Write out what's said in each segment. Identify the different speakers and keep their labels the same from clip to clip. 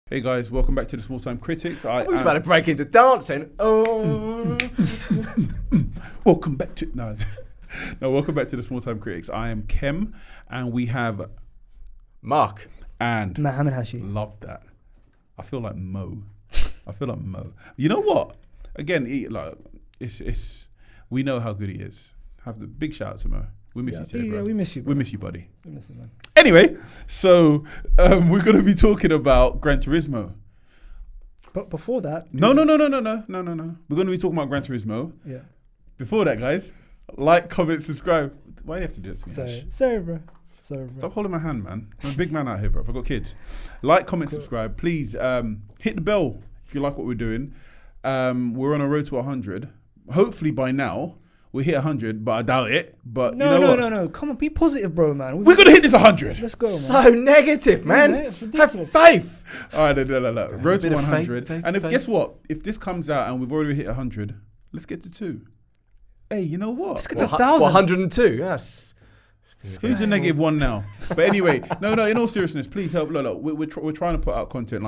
Speaker 1: Hey guys, welcome back to the Small Time Critics.
Speaker 2: I was about to break into dancing. Oh,
Speaker 1: welcome back to welcome back to the Small Time Critics. I am Kem, and we have
Speaker 2: Mark
Speaker 1: and
Speaker 3: Mohammed Hashi.
Speaker 1: Love that. I feel like Mo. You know what? Again, it's we know how good he is. Have the big shout out to Mo. We miss you today, bro.
Speaker 3: Yeah, we miss you, bro.
Speaker 1: We miss you, buddy.
Speaker 3: We miss you, man.
Speaker 1: Anyway, so we're going to be talking about Gran Turismo.
Speaker 3: But before that...
Speaker 1: No. We're going to be talking about Gran Turismo.
Speaker 3: Yeah.
Speaker 1: Before that, guys, like, comment, subscribe. Why do you have to do it to me?
Speaker 3: Sorry, bro.
Speaker 1: Stop holding my hand, man. I'm a big man out here, bro. I've got kids. Like, comment, subscribe. Please hit the bell if you like what we're doing. We're on a road to 100. Hopefully by now, we hit 100, but I doubt it. But
Speaker 3: No. Come on, be positive, bro, man.
Speaker 1: We're going to hit this 100.
Speaker 3: Let's go, man.
Speaker 2: So negative, man. Have faith.
Speaker 1: All right, no. Road to 100. Faith. Guess what? If this comes out and we've already hit 100, let's get to 2. Hey, you know what?
Speaker 3: Let's get to 1,000.
Speaker 2: 102, yes.
Speaker 1: Who's the -1 now? But anyway, no. In all seriousness, please help. Look, we're trying to put out content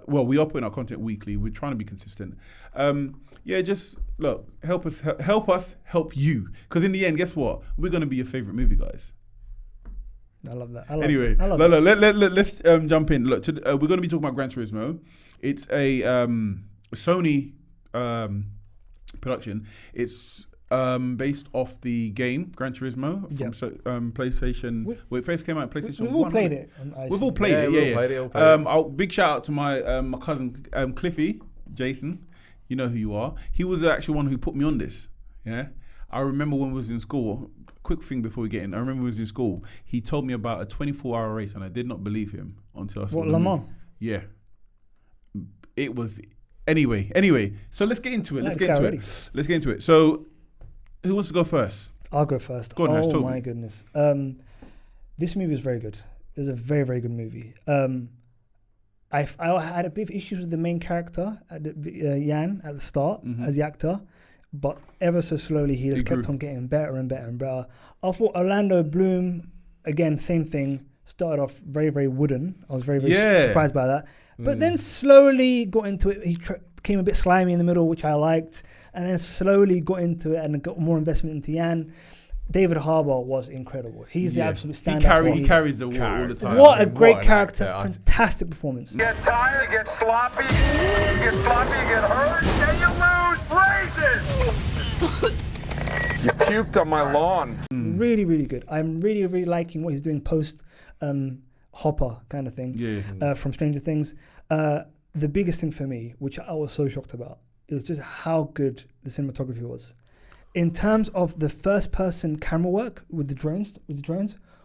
Speaker 1: we are putting out content weekly. We're trying to be consistent. Just look, help us help you. Because in the end, guess what? We're gonna be your favorite movie guys.
Speaker 3: I love that.
Speaker 1: Let's jump in. Look, we're gonna be talking about Gran Turismo. It's a Sony production. It's based off the game Gran Turismo from PlayStation. It first came out PlayStation 1.
Speaker 3: We've all played it.
Speaker 1: We've all played it. Yeah. Big shout out to my cousin Cliffy, Jason. You know who you are. He was actually one who put me on this. Yeah. I remember when we was in school. Quick thing before we get in. I remember when we was in school. He told me about a 24-hour race, and I did not believe him until I saw
Speaker 3: Le Mans?
Speaker 1: Yeah. It was. Anyway. So let's get into it. Let's get into it. So. Who wants to go first?
Speaker 3: I'll go first.
Speaker 1: Go on, Hash,
Speaker 3: oh my goodness. This movie is very good. It's a very, very good movie. I had a bit of issues with the main character, Jan, at the start as the actor, but ever so slowly he just kept on getting better and better and better. I thought Orlando Bloom, again, same thing, started off very, very wooden. I was very, very surprised by that. But then slowly got into it. He became a bit slimy in the middle, which I liked. And then slowly got into it and got more investment into Yan. David Harbour was incredible. He's the absolute standout.
Speaker 1: He carries the all the time.
Speaker 3: What a great character. Fantastic performance.
Speaker 4: You get tired, you get sloppy, you get hurt, and you lose races. You puked on my lawn.
Speaker 3: Really, really good. I'm really, really liking what he's doing post Hopper kind of thing from Stranger Things. The biggest thing for me, which I was so shocked about, it was just how good the cinematography was. In terms of the first-person camera work with the drones,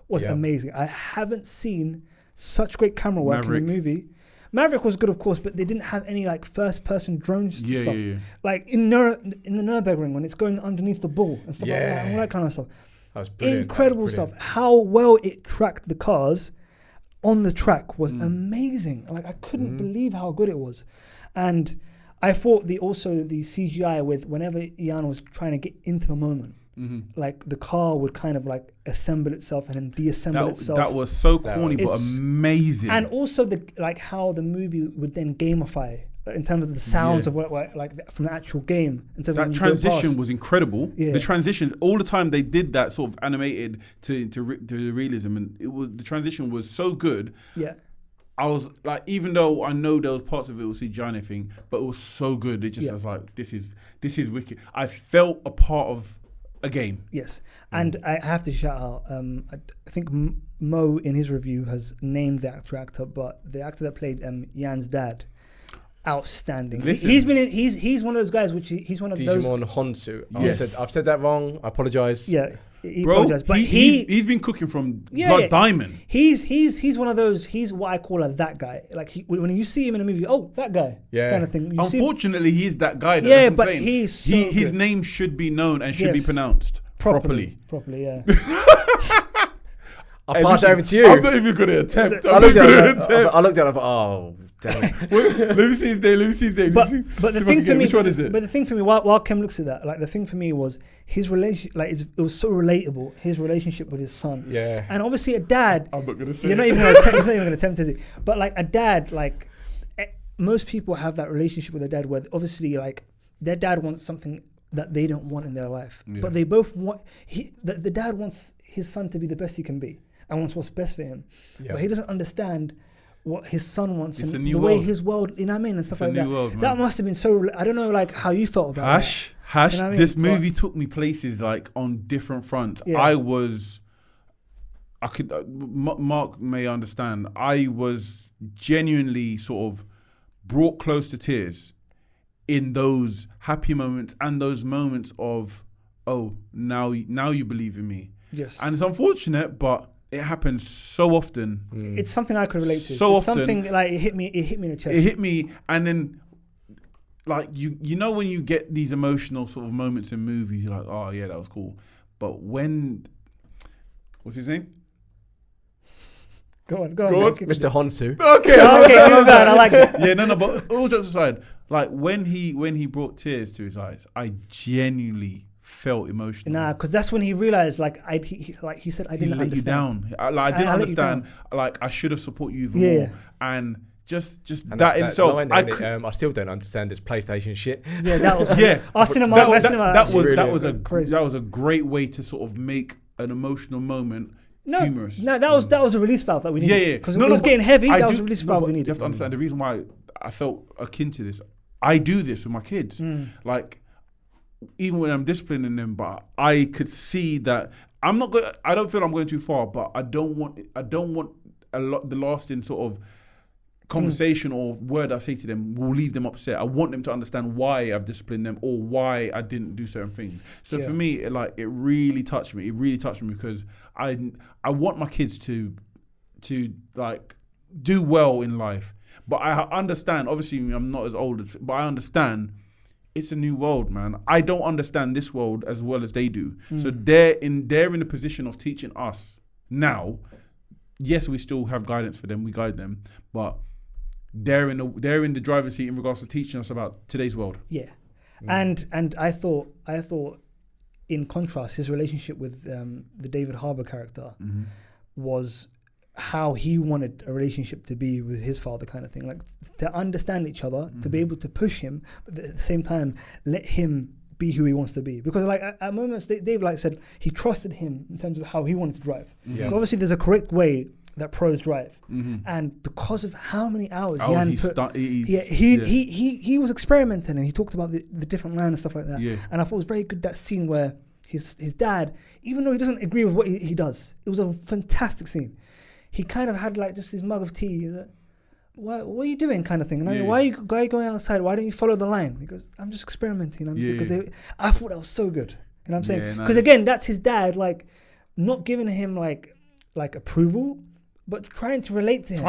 Speaker 3: was amazing. I haven't seen such great camera work in a movie. Maverick was good, of course, but they didn't have any first-person drone stuff. Yeah. Like in the Nürburgring when it's going underneath the bull and stuff like that, all that kind of stuff.
Speaker 2: That was brilliant.
Speaker 3: Incredible stuff. How well it tracked the cars on the track was amazing. I couldn't believe how good it was, and I thought the CGI with whenever Ian was trying to get into the moment, the car would kind of assemble itself and then deassemble itself.
Speaker 1: That was so corny but amazing.
Speaker 3: And also how the movie would then gamify in terms of the sounds of what from the actual game.
Speaker 1: That transition was incredible. Yeah. The transitions all the time they did that sort of animated to the realism, and the transition was so good.
Speaker 3: Yeah.
Speaker 1: I was even though I know there was parts of it was CGI and everything, but it was so good. It just I was like, this is wicked. I felt a part of a game.
Speaker 3: Yes, and I have to shout out. I think Mo in his review has named the actor, but the actor that played Jan's dad, outstanding.
Speaker 1: Listen,
Speaker 3: he's one of those guys. He's one of those.
Speaker 2: Digimon Honsu.
Speaker 1: Yes.
Speaker 2: I've said that wrong. I apologise.
Speaker 3: Yeah.
Speaker 1: Bro, but he's been cooking from Blood Diamond.
Speaker 3: He's one of those. He's what I call that guy. When you see him in a movie, that guy, kind of thing.
Speaker 1: Unfortunately, he's that guy.
Speaker 3: But his
Speaker 1: name should be known and should be pronounced properly.
Speaker 3: Properly, yeah.
Speaker 2: I'll pass it over to you.
Speaker 1: I'm not even going to attempt.
Speaker 2: I looked at it. I thought, oh, damn it.
Speaker 1: Let me see his name.
Speaker 3: But the thing for me,
Speaker 1: which one is it?
Speaker 3: But the thing for me, while Kem looks at that, the thing for me was his relation. It was so relatable. His relationship with his son.
Speaker 2: Yeah.
Speaker 3: And obviously, a dad.
Speaker 1: I'm not going to say.
Speaker 3: He's not even going to attempt it. But a dad, most people have that relationship with their dad where obviously like their dad wants something that they don't want in their life, but they both want. The dad wants his son to be the best he can be and wants what's best for him, but he doesn't understand what his son wants and the way his world, you know what I mean, and stuff like that.
Speaker 1: World,
Speaker 3: that must have been so. I don't know, like how you felt about
Speaker 1: Hash.
Speaker 3: You know what I mean?
Speaker 1: This movie took me places like on different fronts. Mark may understand. I was genuinely sort of brought close to tears in those happy moments and those moments of, oh, now you believe in me.
Speaker 3: Yes.
Speaker 1: And it's unfortunate, but it happens so often.
Speaker 3: It's something I could relate to.
Speaker 1: So
Speaker 3: it's
Speaker 1: often.
Speaker 3: Something like it hit me in the chest.
Speaker 1: It hit me, and then like you know when you get these emotional sort of moments in movies, you're like, oh yeah, that was cool. But when, what's his name?
Speaker 3: Go on.
Speaker 2: Mr. Honsu.
Speaker 1: Okay,
Speaker 3: I like it.
Speaker 1: Yeah, no, but all jokes aside, like when he brought tears to his eyes, I genuinely felt emotional.
Speaker 3: Nah, because that's when he realized, like he said, I didn't
Speaker 1: let you
Speaker 3: understand.
Speaker 1: down. I didn't understand. Like I should have supported you even more. And just
Speaker 2: and
Speaker 1: that in itself,
Speaker 2: I still don't understand this PlayStation shit.
Speaker 3: Yeah, that was
Speaker 1: that was a great way to sort of make an emotional moment humorous.
Speaker 3: No, that was a release valve that we needed.
Speaker 1: Yeah.
Speaker 3: Because it was getting heavy. That was a release valve we needed.
Speaker 1: You have to understand the reason why I felt akin to this. I do this with my kids. Like even when I'm disciplining them, but I could see that I'm not going. I don't feel I'm going too far, but I don't want the lasting sort of conversation or word I say to them will leave them upset. I want them to understand why I've disciplined them or why I didn't do certain things. So for me, it really touched me. It really touched me because I want my kids to like do well in life. But I understand, obviously I'm not as old, but I understand it's a new world, man. I don't understand this world as well as they do. So they're in the position of teaching us now. Yes, we still have guidance for them. We guide them, but they're in the driver's seat in regards to teaching us about today's world.
Speaker 3: Yeah, and I thought in contrast, his relationship with the David Harbour character was how he wanted a relationship to be with his father, kind of thing, like to understand each other, to be able to push him, but at the same time let him be who he wants to be. Because like at moments, Dave like said he trusted him in terms of how he wanted to drive. Obviously, there's a correct way that pros drive, and because of how many hours he was experimenting, and he talked about the different lines and stuff like that. And I thought it was very good, that scene where his dad, even though he doesn't agree with what he does, it was a fantastic scene. He kind of had like just his mug of tea. Like, what are you doing, kind of thing? And I go, why are you going outside? Why don't you follow the line? He goes, I'm just experimenting. I thought that was so good. You know what I'm saying? Because again, that's his dad, like not giving him like approval, but trying to relate to him.
Speaker 1: You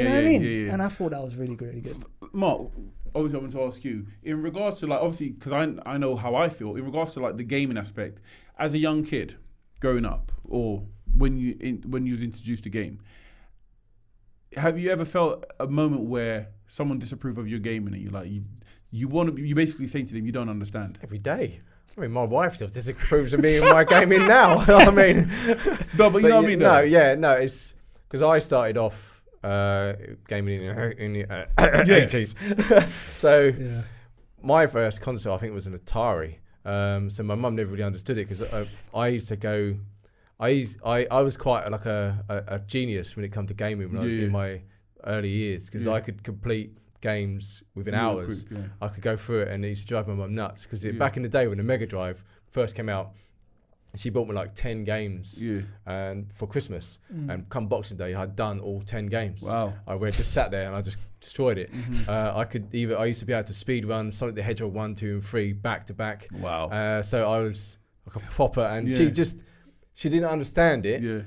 Speaker 1: know what
Speaker 3: I mean? Yeah. And I thought that was really good.
Speaker 1: Mark, obviously I want to ask you, in regards to like, obviously, because I know how I feel, in regards to like the gaming aspect, as a young kid growing up, or when you was introduced to game, have you ever felt a moment where someone disapproved of your gaming and you basically saying to them you don't understand?
Speaker 2: Every day. I mean, my wife still disapproves of me and my gaming now. I mean,
Speaker 1: no, but you know what I mean.
Speaker 2: No, it's because I started off gaming in the 80s. So my first console, I think, was an Atari. So my mum never really understood it because I used to go. I was quite like a genius when it came to gaming when I was in my early years, because I could complete games within hours.
Speaker 1: Quick,
Speaker 2: I could go through it, and it used to drive my mum nuts, because back in the day when the Mega Drive first came out, she bought me like 10 games and for Christmas, and come Boxing Day I'd done all 10 games.
Speaker 1: Wow.
Speaker 2: I just sat there and I just destroyed it. I used to be able to speed run Sonic the Hedgehog 1, 2 and 3 back to back.
Speaker 1: Wow.
Speaker 2: So I was like a proper, and she didn't understand it,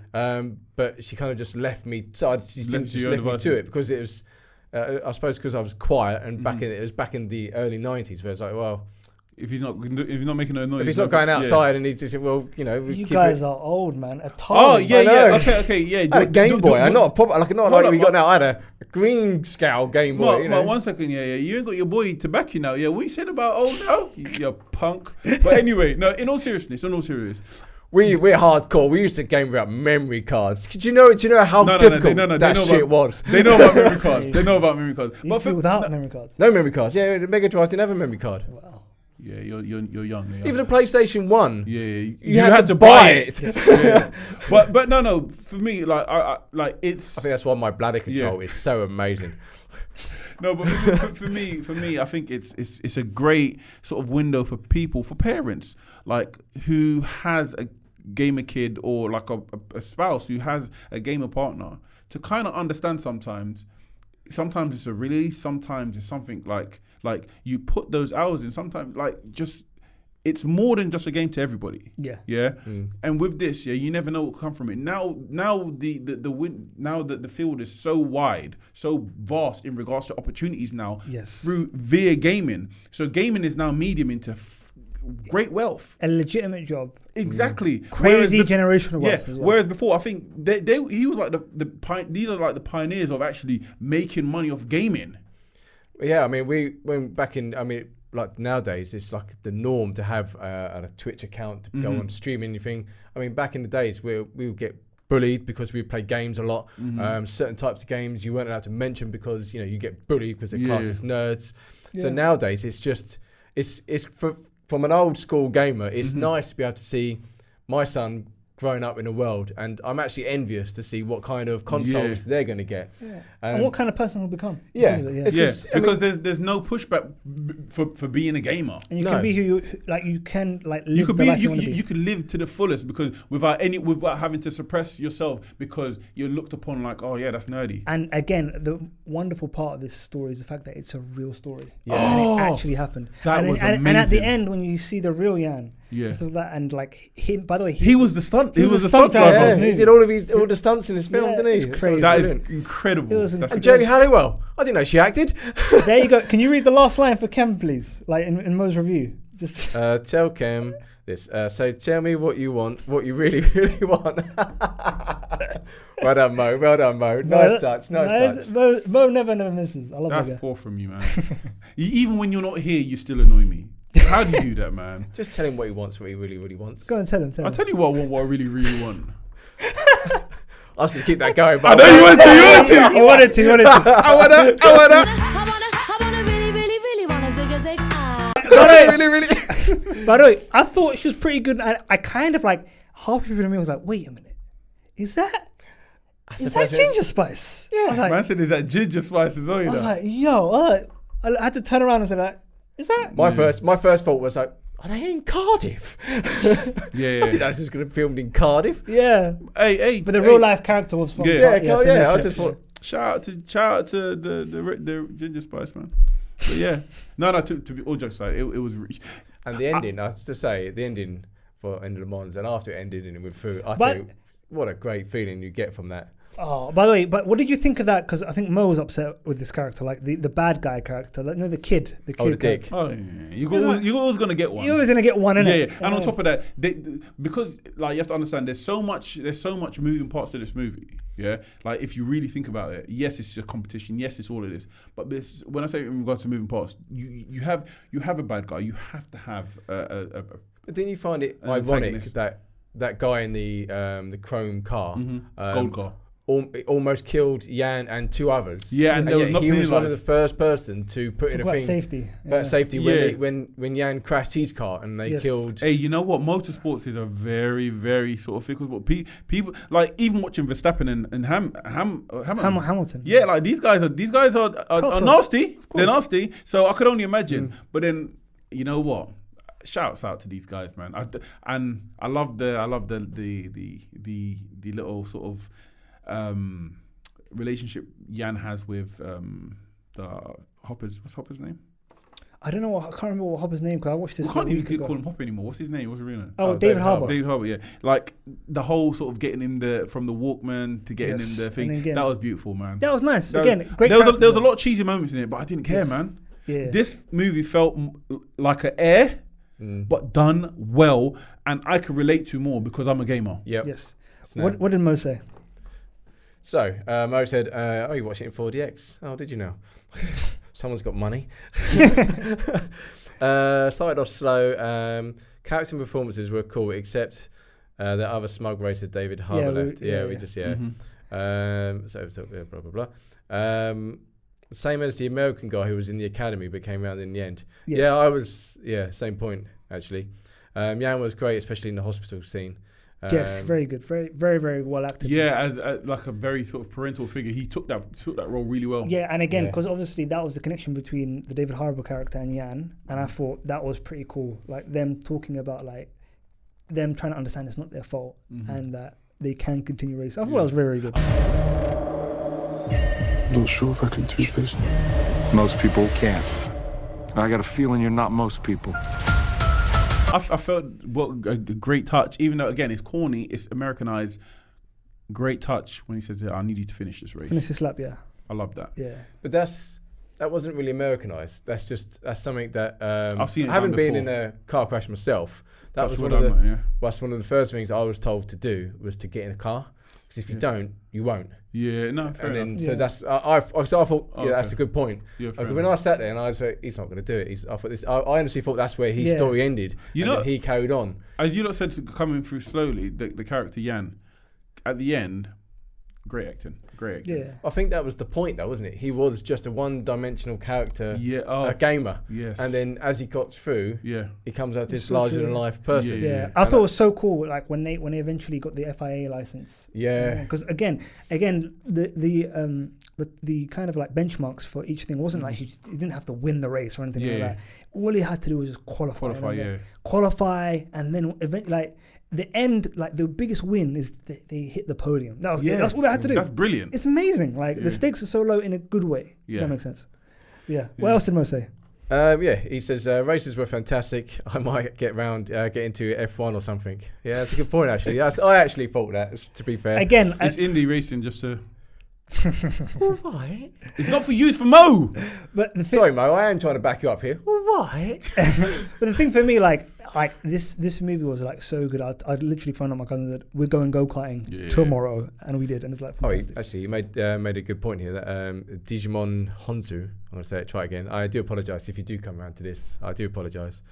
Speaker 2: but she kind of just left me. So she just left me to it, because it was, I suppose, because I was quiet, and it was back in the early 90s, where it's like, well,
Speaker 1: if he's not making no noise,
Speaker 2: if he's not going outside, and he just, well, you know,
Speaker 3: you guys are old, man.
Speaker 1: Okay.
Speaker 2: I had a Game Boy. I'm not a proper, like we got now. I had a green scale Game Boy. You know?
Speaker 1: 1 second, you ain't got your boy to back you now. What you said about old now, you punk. But anyway, no. In all seriousness,
Speaker 2: We're hardcore. We used to game without memory cards. Do you know how difficult that shit was?
Speaker 1: They know about memory cards. They know about memory cards.
Speaker 3: But without memory cards.
Speaker 2: No memory cards. Yeah, the Mega Drive didn't have a memory card.
Speaker 3: Wow.
Speaker 1: Yeah, you're young.
Speaker 2: Even the PlayStation 1.
Speaker 1: Yeah,
Speaker 2: you had to buy it.
Speaker 1: Yeah. But no. For me, like I it's.
Speaker 2: I think that's why my bladder control is so amazing.
Speaker 1: No, but for me, I think it's a great sort of window for people, for parents, like who has a gamer kid or like a spouse who has a gamer partner, to kind of understand sometimes it's a release, sometimes it's something like you put those hours in, sometimes like just it's more than just a game to everybody. Yeah. And with this, you never know what will come from it. Now that the field is so wide, so vast in regards to opportunities now via gaming. So gaming is now medium into great wealth,
Speaker 3: a legitimate job.
Speaker 1: Exactly.
Speaker 3: Crazy generational wealth. As well.
Speaker 1: Whereas before, I think he was like these are like the pioneers of actually making money off gaming.
Speaker 2: Yeah, I mean, like nowadays, it's like the norm to have a Twitch account to go on streaming anything. I mean, back in the days, we would get bullied because we play games a lot. Certain types of games you weren't allowed to mention because you get bullied because they're classed as nerds. Yeah. So nowadays, it's from an old school gamer, it's nice to be able to see my son growing up in a world, and I'm actually envious to see what kind of consoles they're going to get,
Speaker 3: and what kind of person he'll become.
Speaker 1: Because there's no pushback for being a gamer,
Speaker 3: and you can be who you can live
Speaker 1: you could
Speaker 3: the
Speaker 1: be
Speaker 3: life you want to be.
Speaker 1: You could live to the fullest because without having to suppress yourself because you're looked upon like, oh yeah, that's nerdy.
Speaker 3: And again, the wonderful part of this story is the fact that it's a real story.
Speaker 1: Yeah.
Speaker 3: And it actually happened.
Speaker 1: That was amazing.
Speaker 3: And at the end, when you see the real Jan. This is that, and like him. By the way,
Speaker 1: he was the stunt. He was the
Speaker 3: stunt driver.
Speaker 2: He did all the stunts in his film, didn't he?
Speaker 3: It's crazy.
Speaker 1: That is incredible.
Speaker 2: And Jodie Halliwell, I didn't know she acted.
Speaker 3: There you go. Can you read the last line for Kem, please? Like in Mo's review. Just
Speaker 2: tell Kem this. So tell me what you want, what you really, really want. Well done, Mo. Nice touch.
Speaker 3: Mo never misses. I love that.
Speaker 1: That's poor from you, man. Even when you're not here, you still annoy me. How do you do that, man?
Speaker 2: Just tell him what he wants, what he really, really wants.
Speaker 3: Go and tell him.
Speaker 1: I'll tell you what I want, what I really, really want.
Speaker 2: I was going to keep that going, but
Speaker 1: I know you wanted to.
Speaker 3: You wanted to.
Speaker 1: I wanna.
Speaker 3: By the way, I thought she was pretty good. I kind of like half of me was like, wait a minute, is that ginger spice?
Speaker 1: Yeah. I was like, man said, is that ginger spice as well?
Speaker 3: I was like, yo, I had to turn around and say that. Is that
Speaker 2: my first thought was like, are they in Cardiff?
Speaker 1: Yeah.
Speaker 2: I didn't know this was going to be filmed in Cardiff.
Speaker 3: Yeah.
Speaker 1: Hey.
Speaker 3: But the real life character was from.
Speaker 2: Yeah. I just thought.
Speaker 1: Shout out to the ginger spice, man. But yeah. No. To be all jokes aside, it was rich.
Speaker 2: And the ending, I have to say, the ending for End of the Mons, and after it ended with food, I tell you, what a great feeling you get from that.
Speaker 3: Oh, by the way, but what did you think of that? Because I think Mo was upset with this character, like the bad guy character, like the kid.
Speaker 2: The dick.
Speaker 1: Oh, yeah. You're always gonna get one.
Speaker 3: You're always gonna get one, innit?
Speaker 1: Yeah. And on top of that, because like you have to understand, there's so much moving parts to this movie. Yeah, like if you really think about it, yes, it's a competition. Yes, it's all of this. But when I say in regards to moving parts, you have a bad guy. You have to have a
Speaker 2: But then you find it ironic that guy in the chrome car,
Speaker 1: gold car.
Speaker 2: Almost killed Jan and two others.
Speaker 1: Yeah, and
Speaker 2: he was one of the first person to put in a thing
Speaker 3: safety.
Speaker 2: About safety when Jan crashed his car and they killed.
Speaker 1: Hey, you know what? Motorsports is a very, very sort of fickle sport. People like even watching Verstappen and Hamilton. Yeah, like these guys are nasty. They're nasty. So I could only imagine. But then you know what? Shouts out to these guys, man. I love the little sort of relationship Jan has with the Hopper's. What's Hopper's name?
Speaker 3: I don't know. I can't remember what Hopper's name because I watched this.
Speaker 1: I can't even call him Hopper anymore. What's his name? What's his real name?
Speaker 3: Oh, David Harbour.
Speaker 1: David Harbour. Yeah, like the whole sort of getting him from the Walkman to getting him the thing. That was beautiful, man.
Speaker 3: That was nice.
Speaker 1: Great. There was a lot of cheesy moments in it, but I didn't care, man.
Speaker 3: Yeah.
Speaker 1: This movie felt like an Air, but done well, and I could relate to more because I'm a gamer.
Speaker 2: Yep.
Speaker 3: Yes. What did Mo say?
Speaker 2: So, Mo said, oh, you watched it in 4DX? Oh, did you know? Someone's got money. Started off slow. Character and performances were cool, except The other smug racer, David Harbour, left. We just so blah blah blah. Same as the American guy who was in the academy but came around in the end.
Speaker 3: Yes.
Speaker 2: Yeah, I was. Yeah, same point actually. Jan was great, especially in the hospital scene.
Speaker 3: Yes, very good, very, very, very well acted.
Speaker 1: Yeah, as like a very sort of parental figure, he took that role really well.
Speaker 3: Yeah, and again, because obviously that was the connection between the David Harbour character and Jan, and I thought that was pretty cool. Like them talking about like them trying to understand it's not their fault and that they can continue racing. I thought that was very, very good.
Speaker 5: I'm not sure if I can do this. Most people can't. I got a feeling you're not most people.
Speaker 1: I felt a great touch, even though again it's corny, it's Americanized. Great touch when he says, "I need you to finish this race."
Speaker 3: Finish this lap, yeah.
Speaker 1: I love that.
Speaker 3: Yeah,
Speaker 2: but that wasn't really Americanized. That's something that
Speaker 1: I've seen.
Speaker 2: I haven't been in a car crash myself. That was one of the first things I was told to do was to get in a car. Because if you don't, you won't.
Speaker 1: Yeah, no, fair enough.
Speaker 2: So that's I thought that's a good point.
Speaker 1: Yeah,
Speaker 2: when I sat there and I was like, he's not going to do it. I honestly thought that's where his story ended. He carried on.
Speaker 1: As you lot said, coming through slowly, the character Jan, at the end, great acting.
Speaker 3: Yeah,
Speaker 2: I think that was the point, though, wasn't it? He was just a one-dimensional character, a gamer.
Speaker 1: Yes.
Speaker 2: And then as he got through, he comes out this larger-than-life person.
Speaker 3: Yeah. I thought it was so cool. Like when they eventually got the FIA license.
Speaker 2: Yeah.
Speaker 3: Because again, the kind of like benchmarks for each thing wasn't like he didn't have to win the race or anything like that. All he had to do was just qualify, and then eventually like. The end, like the biggest win is they hit the podium. That's all they had to do.
Speaker 1: That's brilliant.
Speaker 3: It's amazing. Like the stakes are so low in a good way.
Speaker 1: Yeah.
Speaker 3: That makes sense. Yeah. What else did Mo say?
Speaker 2: He says races were fantastic. I might get into F1 or something. Yeah, that's a good point actually. I actually thought that. To be fair,
Speaker 3: again,
Speaker 1: it's indie racing just to.
Speaker 2: All right.
Speaker 1: It's not for you. It's for Mo.
Speaker 3: But
Speaker 2: sorry, Mo. I am trying to back you up here. All right.
Speaker 3: But the thing for me, like this movie was like so good. I'd literally phoned up my cousin that we're going go-karting tomorrow, and we did, and it's like fantastic.
Speaker 2: You made a good point here that Digimon Honzu. I'm gonna say it. Try again. I do apologise if you do come around to this. I do apologise.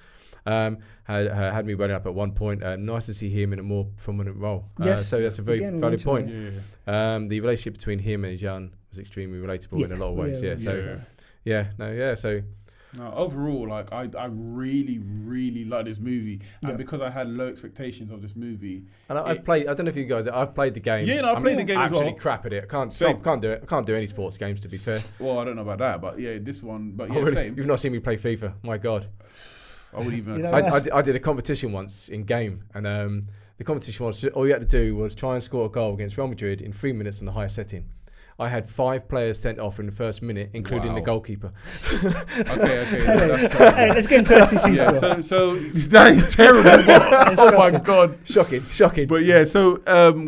Speaker 2: Had me running up at one point. Nice to see him in a more prominent role.
Speaker 3: Yes.
Speaker 2: So that's a very valid point.
Speaker 1: Yeah.
Speaker 2: The relationship between him and Jan was extremely relatable in a lot of ways. So
Speaker 1: overall, like I really, really like this movie, and because I had low expectations of this movie,
Speaker 2: and I've played. I don't know if you guys. I've played the game.
Speaker 1: Yeah, I've played the game as well.
Speaker 2: Absolutely crap at it. I can't do it. I can't do any sports games, to be fair.
Speaker 1: Well, I don't know about that, but this one. But same.
Speaker 2: You've not seen me play FIFA. My God.
Speaker 1: I would even.
Speaker 2: I did a competition once in game, and the competition was all you had to do was try and score a goal against Real Madrid in 3 minutes on the highest setting. I had 5 players sent off in the first minute, including the goalkeeper.
Speaker 1: Okay.
Speaker 3: Hey, let's get into STC score.
Speaker 1: So that is terrible. Oh my God,
Speaker 2: shocking.
Speaker 1: But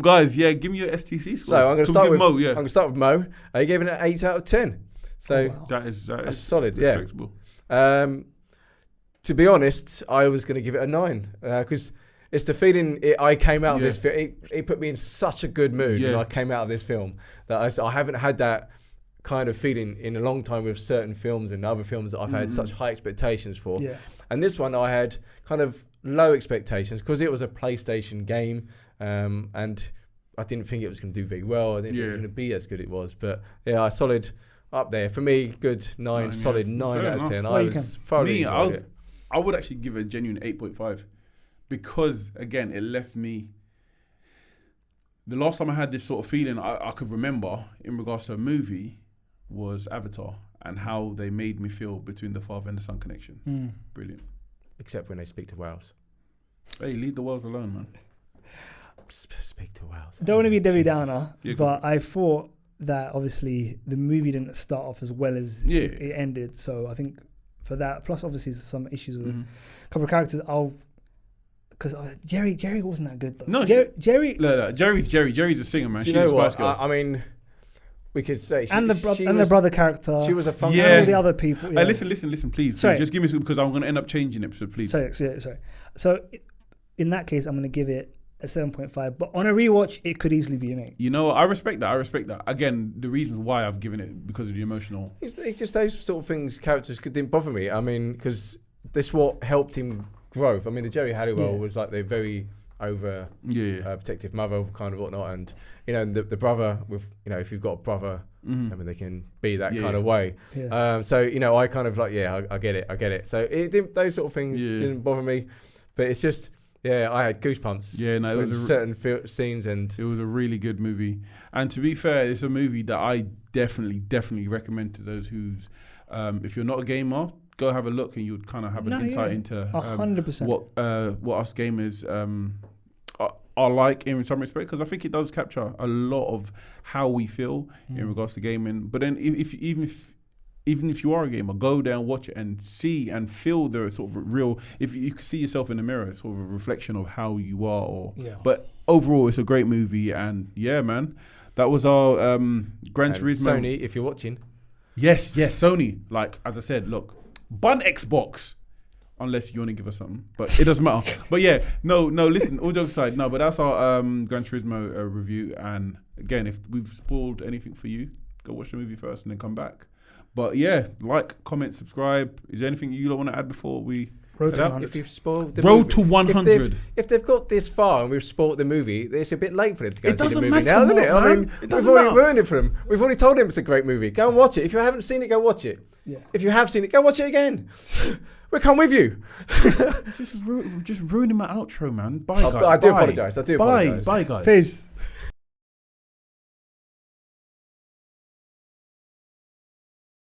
Speaker 1: guys, give me your STC score.
Speaker 2: So I'm going to start with
Speaker 1: Mo.
Speaker 2: I'm going to start with Mo. He gave it an 8 out of 10. So
Speaker 1: that is
Speaker 2: solid.
Speaker 1: respectable.
Speaker 2: To be honest, I was going to give it a 9 because it's the feeling I came out of this film. It put me in such a good mood when I came out of this film that I haven't had that kind of feeling in a long time with certain films and other films that I've had such high expectations for. Yeah. And this one I had kind of low expectations because it was a PlayStation game and I didn't think it was going to do very well. I didn't think it was going to be as good as it was. But a solid up there. For me, good 9, solid 9 out of 10. I was thoroughly enjoyed it.
Speaker 1: I would actually give it a genuine 8.5 because, again, it left me... The last time I had this sort of feeling I could remember in regards to a movie was Avatar and how they made me feel between the father and the son connection. Brilliant.
Speaker 2: Except when they speak to whales.
Speaker 1: Hey, leave the whales alone, man.
Speaker 2: Speak to whales.
Speaker 3: Don't want to be Debbie Downer, but I thought that obviously the movie didn't start off as well as it ended. So I think for that, plus obviously some issues with a couple of characters, because Jerry wasn't that good though.
Speaker 1: No,
Speaker 3: Jerry.
Speaker 1: No, Jerry's a singer, man.
Speaker 2: Do you know what? I mean, we could say
Speaker 3: the brother character.
Speaker 2: She was a fun.
Speaker 3: All the other people. Yeah.
Speaker 1: Listen, please. Sorry. Just give me some because I'm going to end up changing it. So please.
Speaker 3: Sorry. So in that case, I'm going to give it a 7.5. But on a rewatch, it could easily be an 8.
Speaker 1: You know, I respect that. Again, the reasons why I've given it because of the emotional.
Speaker 2: It's just those sort of things. Characters didn't bother me. I mean, because this what helped him growth. I mean, the Jerry Halliwell was like the very over protective mother kind of whatnot, and the brother with if you've got a brother, I mean they can be that kind of way. So I kind of like I get it. So it didn't, those sort of things didn't bother me, but it's just I had goosebumps.
Speaker 1: Yeah, no, it was
Speaker 2: certain scenes, and
Speaker 1: it was a really good movie. And to be fair, it's a movie that I definitely recommend to those who's if you're not a gamer, go have a look, and you'd kind of have an insight into
Speaker 3: 100%
Speaker 1: what us gamers are like in some respect, because I think it does capture a lot of how we feel in regards to gaming. But then even if you are a gamer, go down, watch it, and see and feel the sort of real. If you can see yourself in the mirror, it's sort of a reflection of how you are. But overall, it's a great movie, and man, that was our Gran Turismo.
Speaker 2: Sony, if you're watching.
Speaker 1: Yes, Sony. Like as I said, look, bun Xbox. Unless you want to give us something, but it doesn't matter. But no. Listen, all jokes aside, no. But that's our Gran Turismo review. And again, if we've spoiled anything for you, go watch the movie first and then come back. But like, comment, subscribe. Is there anything you don't want to add before we?
Speaker 3: Road to 100.
Speaker 2: If you've spoiled the
Speaker 1: Road
Speaker 2: movie,
Speaker 1: to 100.
Speaker 2: If they've got this far and we've spoiled the movie, it's a bit late for them to go
Speaker 1: It
Speaker 2: and see the
Speaker 1: doesn't
Speaker 2: movie
Speaker 1: matter,
Speaker 2: now, isn't it? I mean,
Speaker 1: It
Speaker 2: we've
Speaker 1: doesn't
Speaker 2: already
Speaker 1: matter.
Speaker 2: ruined it for them. We've already told them it's a great movie. Go and watch it. If you haven't seen it, go watch it.
Speaker 3: Yeah.
Speaker 2: If you have seen it, go watch it again. We'll come with you.
Speaker 1: Just ruining my outro, man. Bye, guys.
Speaker 2: I do apologise.
Speaker 1: Bye, guys.
Speaker 3: Peace.